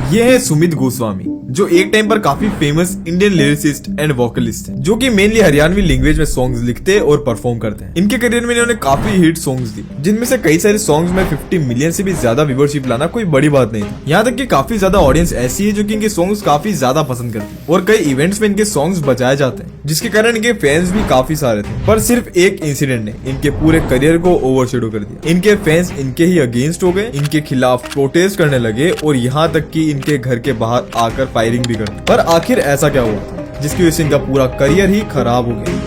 ये है सुमित गोस्वामी, जो एक टाइम पर काफी famous Indian lyricist and vocalist हैं, जो कि मेनली हरियाणवी लैंग्वेज में सॉन्ग्स लिखते और परफॉर्म करते हैं। इनके करियर में इन्होंने काफी हिट सॉन्ग्स दी, जिनमें से कई सारे सॉन्ग्स में 50 मिलियन से भी ज्यादा व्यूअरशिप लाना कोई बड़ी बात नहीं थी। यहाँ तक कि काफी ज्यादा ऑडियंस ऐसी है जो कि इनके सॉन्ग्स काफी ज्यादा पसंद करती है और कई इवेंट्स में इनके सॉन्ग्स बजाए जाते हैं, जिसके कारण इनके फैंस भी काफी सारे थे। पर सिर्फ एक इंसिडेंट ने इनके पूरे करियर को ओवरशैडो कर दिया। इनके फैंस इनके ही अगेंस्ट हो गए, इनके खिलाफ प्रोटेस्ट करने लगे और यहाँ तक कि इनके घर के बाहर आकर फायरिंग भी करते। पर आखिर ऐसा क्या हुआ था जिसकी वजह से इनका पूरा करियर ही खराब हो गया?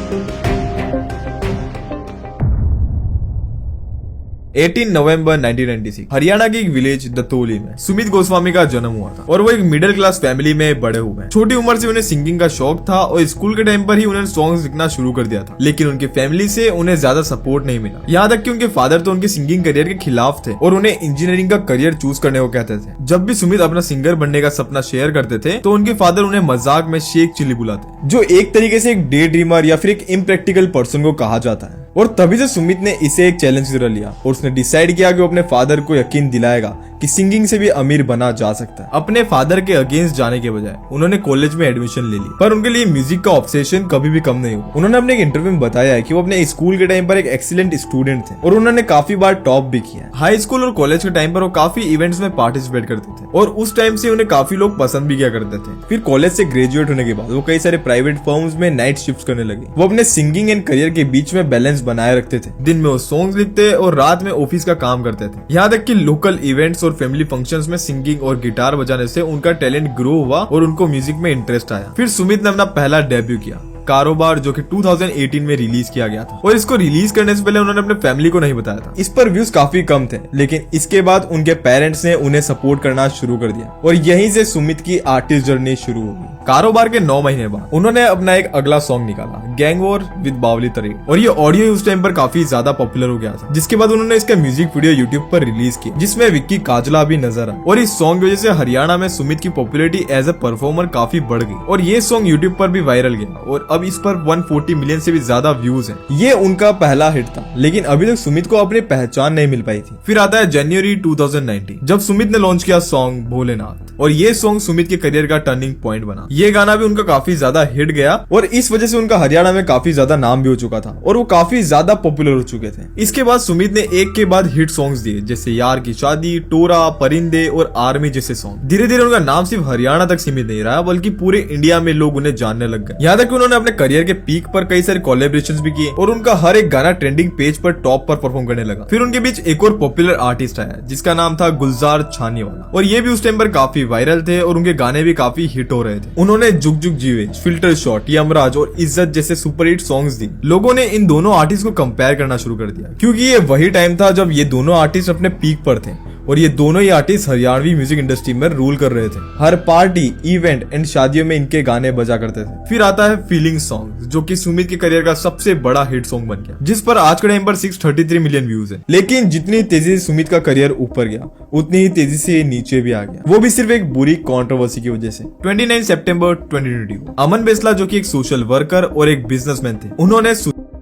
18 नवंबर 1996 हरियाणा के एक विलेज दतोली में सुमित गोस्वामी का जन्म हुआ था और वो एक मिडिल क्लास फैमिली में बड़े हुए हैं। छोटी उम्र से उन्हें सिंगिंग का शौक था और स्कूल के टाइम पर ही उन्होंने सॉन्ग्स लिखना शुरू कर दिया था, लेकिन उनकी फैमिली से उन्हें ज्यादा सपोर्ट नहीं मिला। यहाँ तक कि उनके फादर तो उनके सिंगिंग करियर के खिलाफ थे और उन्हें इंजीनियरिंग का करियर चूज करने को कहते थे। जब भी सुमित अपना सिंगर बनने का सपना शेयर करते थे तो उनके फादर उन्हें मजाक में शेख चिली बुलाते, जो एक तरीके से एक डे ड्रीमर या फिर एक इम्प्रैक्टिकल पर्सन को कहा जाता है। और तभी से सुमित ने इसे एक चैलेंज की तरह लिया और उसने डिसाइड किया कि वो अपने फादर को यकीन दिलाएगा कि सिंगिंग से भी अमीर बना जा सकता है। अपने फादर के अगेंस्ट जाने के बजाय उन्होंने कॉलेज में एडमिशन ले ली, पर उनके लिए म्यूजिक का ऑब्सेशन कभी भी कम नहीं हुआ। उन्होंने अपने एक इंटरव्यू में बताया है कि वो अपने स्कूल के टाइम पर एक एक्सीलेंट स्टूडेंट थे और उन्होंने काफी बार टॉप भी किया। हाई स्कूल और कॉलेज के टाइम पर वो काफी इवेंट्स में पार्टिसिपेट करते थे और उस टाइम से उन्हें काफी लोग पसंद भी किया करते थे। फिर कॉलेज से ग्रेजुएट होने के बाद वो कई सारे प्राइवेट फर्म्स में नाइट शिफ्ट करने लगे। वो अपने सिंगिंग एंड करियर के बीच में बैलेंस बनाए रखते थे। दिन में वो सॉन्ग्स लिखते और रात में ऑफिस का काम करते थे। यहाँ तक कि लोकल इवेंट्स और फैमिली फंक्शंस में सिंगिंग और गिटार बजाने से उनका टैलेंट ग्रो हुआ और उनको म्यूजिक में इंटरेस्ट आया। फिर सुमित ने अपना पहला डेब्यू किया, कारोबार, जो कि 2018 में रिलीज किया गया था और इसको रिलीज करने से पहले उन्होंने अपने फैमिली को नहीं बताया था। इस पर व्यूज काफी कम थे, लेकिन इसके बाद उनके पेरेंट्स ने उन्हें सपोर्ट करना शुरू कर दिया और यहीं से सुमित की आर्टिस्ट जर्नी शुरू हो गई। कारोबार के 9 महीने बाद उन्होंने अपना एक अगला सॉन्ग निकाला, गैंग वॉर विद बावली तरेड, और ये ऑडियो उस टाइम पर काफी ज्यादा पॉपुलर हो गया था। जिसके बाद उन्होंने इसका म्यूजिक वीडियो यूट्यूब पर रिलीज किया, जिसमें विक्की काजला भी नजर आया और इस सॉन्ग की वजह से हरियाणा में सुमित की पॉपुलैरिटी एज ए परफॉर्मर काफी बढ़ गई और ये सॉन्ग यूट्यूब पर भी वायरल गया और अब इस पर 140 मिलियन से भी ज्यादा व्यूज हैं। ये उनका पहला हिट था, लेकिन अभी तक सुमित को अपनी पहचान नहीं मिल पाई थी। फिर आता है जनवरी 2019, जब सुमित ने लॉन्च किया सॉन्ग भोलेनाथ, और ये सॉन्ग सुमित के करियर का टर्निंग पॉइंट बना। ये गाना भी उनका काफी ज्यादा हिट गया और इस वजह से उनका हरियाणा में काफी ज्यादा नाम भी हो चुका था और वो काफी ज्यादा पॉपुलर हो चुके थे। इसके बाद सुमित ने एक के बाद हिट सॉन्ग्स दिए, जैसे यार की शादी, टोरा, परिंदे और आर्मी जैसे सॉन्ग। धीरे धीरे उनका नाम सिर्फ हरियाणा तक सीमित नहीं रहा, बल्कि पूरे इंडिया में लोग उन्हें जानने लग गए। यहाँ तक कि उन्होंने अपने करियर के पीक पर कई सारे कोलैबोरेशंस भी किए और उनका हर एक गाना ट्रेंडिंग पेज पर टॉप पर परफॉर्म करने लगा। फिर उनके बीच एक और पॉपुलर आर्टिस्ट आया जिसका नाम था गुलजार छानीवाला, और ये भी उस टाइम पर काफी वायरल थे और उनके गाने भी काफी हिट हो रहे थे। उन्होंने जुग जुग जीवे, फिल्टर शॉट, यमराज और इज्जत जैसे सुपरहिट सॉन्ग्स दी। लोगों ने इन दोनों आर्टिस्ट को कंपेयर करना शुरू कर दिया, क्योंकि ये वही टाइम था जब ये दोनों आर्टिस्ट अपने पीक पर थे और ये दोनों ही आर्टिस्ट हरियाणवी म्यूजिक इंडस्ट्री में रूल कर रहे थे। हर पार्टी, इवेंट एंड शादियों में इनके गाने बजा करते थे। फिर आता है फीलिंग सॉन्ग, जो कि सुमित के करियर का सबसे बड़ा हिट सॉन्ग बन गया, जिस पर आज के टाइम पर 633 मिलियन व्यूज है। लेकिन जितनी तेजी से सुमित का करियर ऊपर गया, उतनी ही तेजी से ये नीचे भी आ गया, वो भी सिर्फ एक बुरी कंट्रोवर्सी की वजह से। 29 सितंबर 2022 अमन बेसला, जो कि एक सोशल वर्कर और एक बिजनेसमैन थे, उन्होंने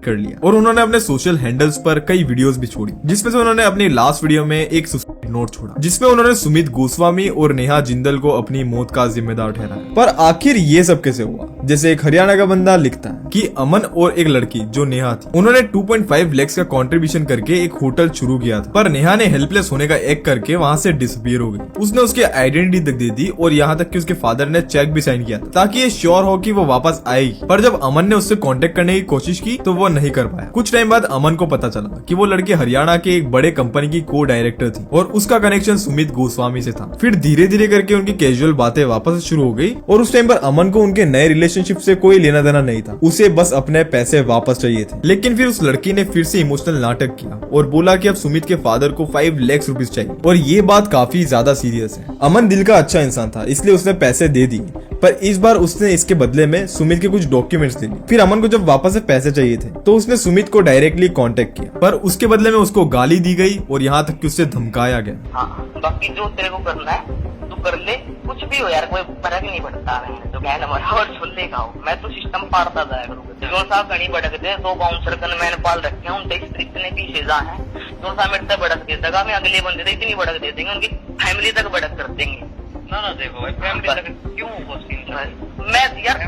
कर लिया और उन्होंने अपने सोशल हैंडल्स पर कई वीडियोस भी छोड़ी, जिसमें से उन्होंने अपनी लास्ट वीडियो में एक सुसाइड नोट छोड़ा, जिसमें उन्होंने सुमित गोस्वामी और नेहा जिंदल को अपनी मौत का जिम्मेदार ठहराया। पर आखिर ये सब कैसे हुआ? जैसे एक हरियाणा का बंदा लिखता है कि अमन और एक लड़की जो नेहा थी, उन्होंने 2.5 लाख का कंट्रीब्यूशन करके एक होटल शुरू किया था, पर नेहा ने हेल्पलेस होने का एक्ट करके वहाँ से डिसअपीयर हो गई। उसने उसकी आइडेंटिटी तक दे दी और यहाँ तक कि उसके फादर ने चेक भी साइन किया था ताकि ये श्योर हो कि वो वापस आएगी। पर जब अमन ने उससे कॉन्टेक्ट करने की कोशिश की तो वो नहीं कर पाया। कुछ टाइम बाद अमन को पता चला कि वो लड़की हरियाणा के एक बड़े कंपनी की को डायरेक्टर थी और उसका कनेक्शन सुमित गोस्वामी से था। फिर धीरे धीरे करके उनकी कैजुअल बातें वापस शुरू हो गई और उस टाइम पर अमन को उनके नए रिलेशनशिप से कोई लेना देना नहीं था, उसे बस अपने पैसे वापस चाहिए थे। लेकिन फिर उस लड़की ने फिर से इमोशनल नाटक किया और बोला कि अब सुमित के फादर को 5 लाख रुपीस चाहिए और ये बात काफी ज्यादा सीरियस है। अमन दिल का अच्छा इंसान था, इसलिए उसने पैसे दे दिए, पर इस बार उसने इसके बदले में सुमित के कुछ डॉक्यूमेंट्स ले लिए। फिर अमन को जब वापस से पैसे चाहिए थे तो उसने सुमित को डायरेक्टली कांटेक्ट किया, पर उसके बदले में उसको गाली दी गई और यहाँ तक कि उससे धमकाया गया। हाँ, बाकी जो तेरे को करना है तू कर ले, कुछ भी हो यार, कोई फर्क नहीं पड़ता है। तो मैं नंबर और छोले खाओ, मैं तो सिस्टम पाड़ता जाया करूँगा। जो सा घनी भड़क दे, 2 बाउंसर कन मैंने पाल रखे हैं, उनसे इतने भी सेजा है, जो सा मेरे तक भड़क दे, जगह में अगले बंदे इतनी भड़क दे देंगे, उनकी फैमिली तक भड़क कर देंगे। ना ना देखो भाई फैमिली तक क्यों वो सीन था? मैं यार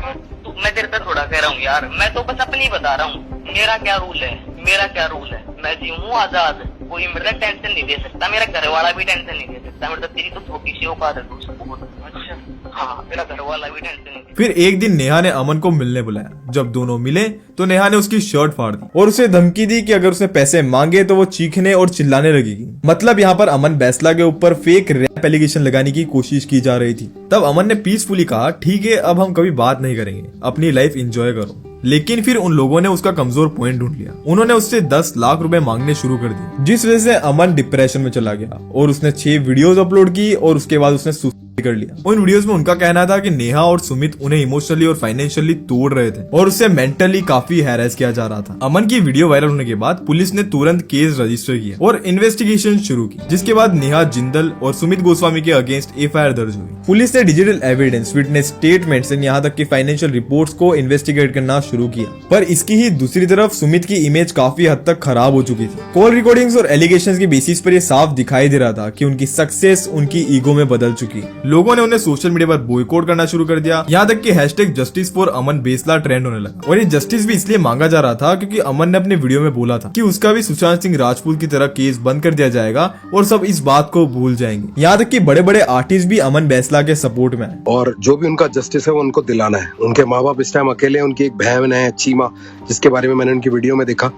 मैं तेरे पे थोड़ा कह रहा हूँ यार, मैं तो बस अपनी बता रहा हूँ। मेरा क्या रूल है, मैं जी हूँ आजाद, कोई मेरा टेंशन नहीं दे सकता, मेरा घर वाला भी टेंशन नहीं दे सकता। मतलब तेरी तो छोटी सी औकात है, तू सबको बता। अच्छा हाँ, मेरा घर वाला भी टेंशन नहीं दे। फिर एक दिन नेहा ने अमन को मिलने बुलाया। जब दोनों मिले तो नेहा ने उसकी शर्ट फाड़ दी और उसे धमकी दी कि अगर उसने पैसे मांगे तो वो चीखने और चिल्लाने लगेगी। मतलब यहाँ पर अमन बैसला के ऊपर फेक रैप एलिगेशन लगाने की कोशिश की जा रही थी। तब अमन ने पीसफुली कहा, ठीक है अब हम कभी बात नहीं करेंगे, अपनी लाइफ एंजॉय करो। लेकिन फिर उन लोगों ने उसका कमजोर पॉइंट ढूंढ लिया। उन्होंने उससे 10 लाख रुपए मांगने शुरू कर दिए, जिस वजह से अमन डिप्रेशन में चला गया और उसने 6 वीडियोस अपलोड की और उसके बाद उसने सुसाइड कर लिया। उन वीडियोस में उनका कहना था कि नेहा और सुमित उन्हें इमोशनली और फाइनेंशियली तोड़ रहे थे और उससे मेंटली काफी हैरेस किया जा रहा था। अमन की वीडियो वायरल होने के बाद पुलिस ने तुरंत केस रजिस्टर किया और इन्वेस्टिगेशन शुरू की, जिसके बाद नेहा जिंदल और सुमित गोस्वामी के अगेंस्ट एफआईआर दर्ज हुई। पुलिस ने डिजिटल एविडेंस, विटनेस स्टेटमेंट्स और यहाँ तक की फाइनेंशियल रिपोर्ट्स को इन्वेस्टिगेट करना शुरू किया। पर इसकी ही दूसरी तरफ सुमित की इमेज काफी हद तक खराब हो चुकी थी। कॉल रिकॉर्डिंग्स और एलिगेशंस के बेसिस पर ये साफ दिखाई दे रहा था कि उनकी सक्सेस उनकी ईगो में बदल चुकी है। लोगों ने उन्हें सोशल मीडिया पर बॉयकॉट करना शुरू कर दिया, यहाँ तक कि hashtag justice for Aman Besla trend होने लगा। और ये जस्टिस भी इसलिए मांगा जा रहा था क्योंकि अमन ने अपने वीडियो में बोला था कि उसका भी सुशांत सिंह राजपूत की तरह केस बंद कर दिया जाएगा और सब इस बात को भूल जाएंगे। यहाँ तक कि बड़े बड़े आर्टिस्ट भी अमन बेसला के सपोर्ट में है। और जो भी उनका जस्टिस है वो उनको दिलाना है। उनके माँ बाप इस टाइम अकेले हैं, उनकी एक बहन है चीमा, जिसके बारे में मैंने उनकी वीडियो में देखा।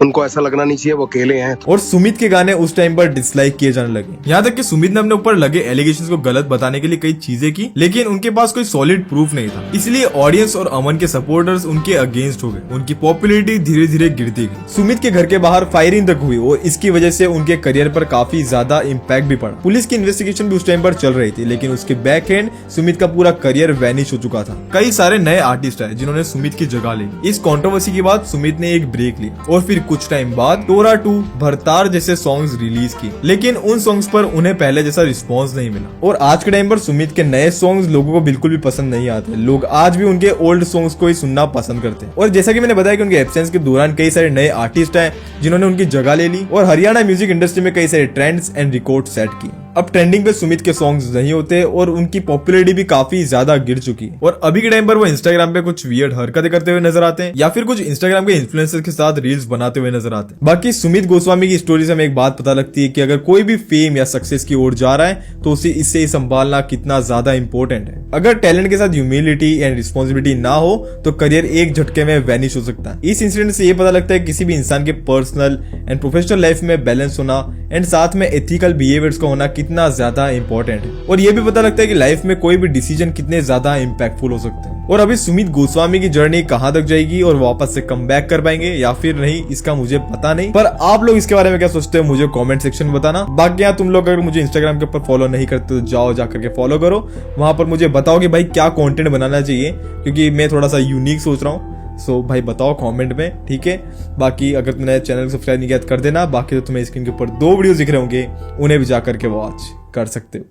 उनको ऐसा लगना नहीं चाहिए वो अकेले हैं। और सुमित के गाने उस टाइम पर डिसलाइक किए जाने लगे, यहाँ तक कि सुमित ने अपने ऊपर लगे एलिगेशंस को गलत बताने के लिए कई चीजें की, लेकिन उनके पास कोई सॉलिड प्रूफ नहीं था। इसलिए ऑडियंस और अमन के सपोर्टर्स उनके अगेंस्ट हो गए। उनकी पॉपुलैरिटी धीरे धीरे गिरती गई। सुमित के घर के बाहर फायरिंग तक हुई और इसकी वजह से उनके करियर पर काफी ज्यादा इम्पैक्ट भी पड़ा। पुलिस की इन्वेस्टिगेशन भी उस टाइम पर चल रही थी, लेकिन उसके बैक एंड सुमित का पूरा करियर वैनिश हो चुका था। कई सारे नए आर्टिस्ट आए जिन्होंने सुमित की जगह ली। इस कंट्रोवर्सी के बाद सुमित ने एक ब्रेक लिया और फिर कुछ टाइम बाद टोरा 2, भरतार जैसे सॉन्ग्स रिलीज किए, लेकिन उन सॉन्ग्स पर उन्हें पहले जैसा रिस्पॉन्स नहीं मिला। और आज के टाइम पर सुमित के नए सॉन्ग्स लोगों को बिल्कुल भी पसंद नहीं आते। लोग आज भी उनके ओल्ड सॉन्ग्स को ही सुनना पसंद करते हैं। और जैसा कि मैंने बताया कि उनके एब्सेंस के दौरान कई सारे नए आर्टिस्ट आए जिन्होंने उनकी जगह ले ली और हरियाणा म्यूजिक इंडस्ट्री में कई सारे ट्रेंड्स एंड रिकॉर्ड सेट किए। अब ट्रेंडिंग पे सुमित के सॉन्ग्स नहीं होते और उनकी पॉपुलैरिटी भी काफी ज्यादा गिर चुकी है। और अभी के टाइम पर वो इंस्टाग्राम पे कुछ वियर्ड हरकतें करते हुए नजर आते हैं या फिर कुछ इंस्टाग्राम के इन्फ्लुएंसर्स के साथ रील्स बनाते हुए नजर आते हैं। बाकी सुमित गोस्वामी की स्टोरी से हमें एक बात पता लगती है कि अगर कोई भी फेम या सक्सेस की ओर जा रहा है तो उसे इससे संभालना कितना ज्यादा इंपॉर्टेंट है। अगर टैलेंट के साथ ह्यूमिलिटी एंड रिस्पॉन्सिबिलिटी ना हो तो करियर एक झटके में वैनिश हो सकता है। इस इंसिडेंट से ये पता लगता है कि किसी भी इंसान के पर्सनल एंड प्रोफेशनल लाइफ में बैलेंस होना एंड साथ में एथिकल बिहेवियर्स का होना कितना ज्यादा इंपॉर्टेंट है। और ये भी पता लगता है कि लाइफ में कोई भी डिसीजन कितने ज्यादा इंपैक्टफुल हो सकते हैं। और अभी सुमित गोस्वामी की जर्नी कहां तक जाएगी और वापस से कम बैक कर पाएंगे या फिर नहीं, इसका मुझे पता नहीं। पर आप लोग इसके बारे में क्या सोचते हो मुझे कमेंट सेक्शन में बताना। बाकी यहाँ तुम लोग अगर मुझे इंस्टाग्राम के ऊपर फॉलो नहीं करते तो जाओ जाकर के फॉलो करो। वहां पर मुझे बताओ कि भाई क्या कंटेंट बनाना चाहिए, क्योंकि मैं थोड़ा सा यूनिक सोच रहा हूँ। सो भाई बताओ कमेंट में, ठीक है। बाकी अगर तुमने चैनल को सब्सक्राइब नहीं किया कर देना। बाकी तो तुम्हें स्क्रीन के ऊपर 2 वीडियो दिख रहे होंगे, उन्हें भी जाकर के वॉच कर सकते हो।